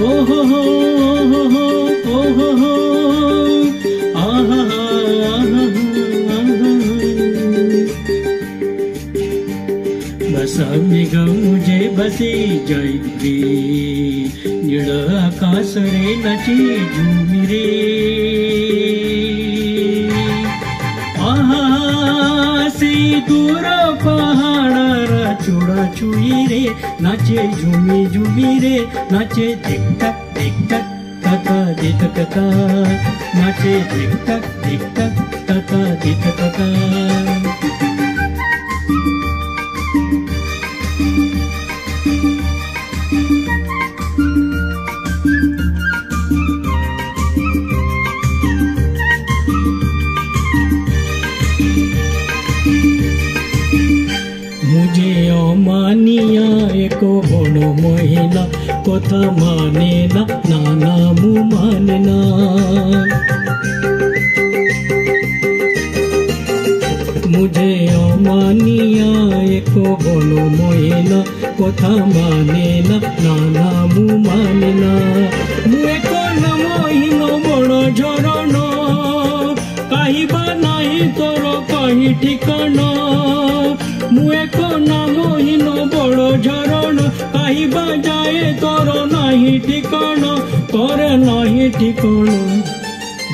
ओहो हो ओहो हो आहा बसामेग मुझे बसे जयपुरी निळ आकाश रे नाचे झूमी रे आहा से दूर पहाड़ चूड़ा चुई रे नाचे झूमी झूमी रे नाचे धिक टक तता धिक तता नाचे धिक टक तता धिक तता मुझे अमानिया एक बड़ महिला कथा माने ना नाना मु माने ना मुझे अमानिया एक बड़ महिला कथा माने ना नाना मु माने ना मु एक नमहीन बड़ झरण कहिबा नाही तोर कहीं ठिकाना मु एक नामहीन बड़ झरण कहिबा जाए तोर नाही ठिकाना तोर नाही ठिकाना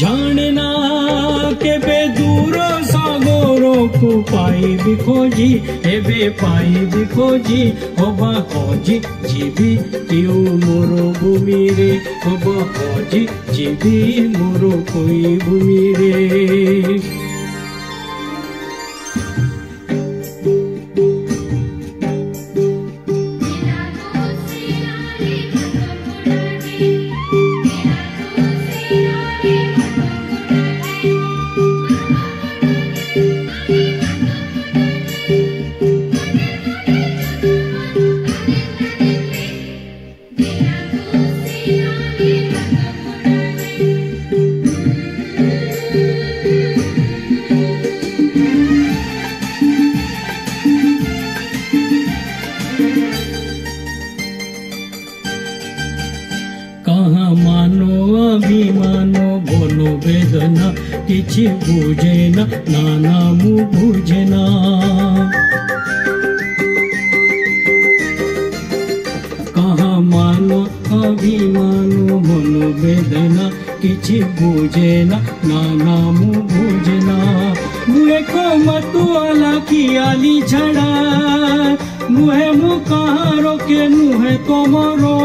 जाने ना केबे दूर सागर को पाइबी खोजी एबे पाइबी खोजी हबा खोजी जीवी क्यों मोर भूमि रे हबा खोजी जीवी मोर कोई भूमि रे कहाँ मानो अभिमानो बोलो वेदना किछि बुझे ना नाना मु बुझे ना कहाँ मानो अभिमानो बोलो वेदना किछि बुझे ना नाना मु बुझे ना मुहे को मतवाला की आली छड़ा मुहे मु कहाँ रोके मुहे तोमरो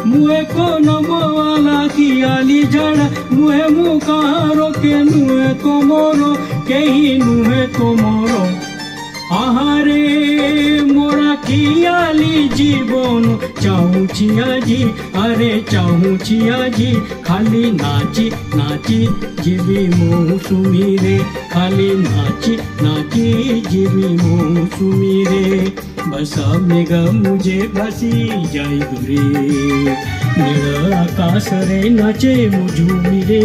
मुहे को नमवाला की आली झड़ा मुहे मु कहाँ रोके नुहे तोमरो कहीं नुहे तोमरो आहारे मोरा की आली जीवन चाहूची आजी अरे चाहूची आजी खाली नाची नाची जीवी मौसुमी रे खाली नाची नाची जीवी मौसुमी रे बसा मेघ मुझे बसी जाई दूरे नील आकाश रे नाचे मुझूमी रे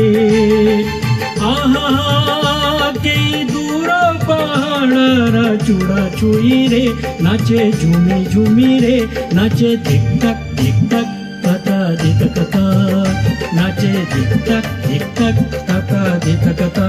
आहा के दूर पहाड़ चूड़ा चुई रे नाचे झूमी झूमी रे नाचे धिक टक तता धिक तता नाचे धिक टक तता धिक तता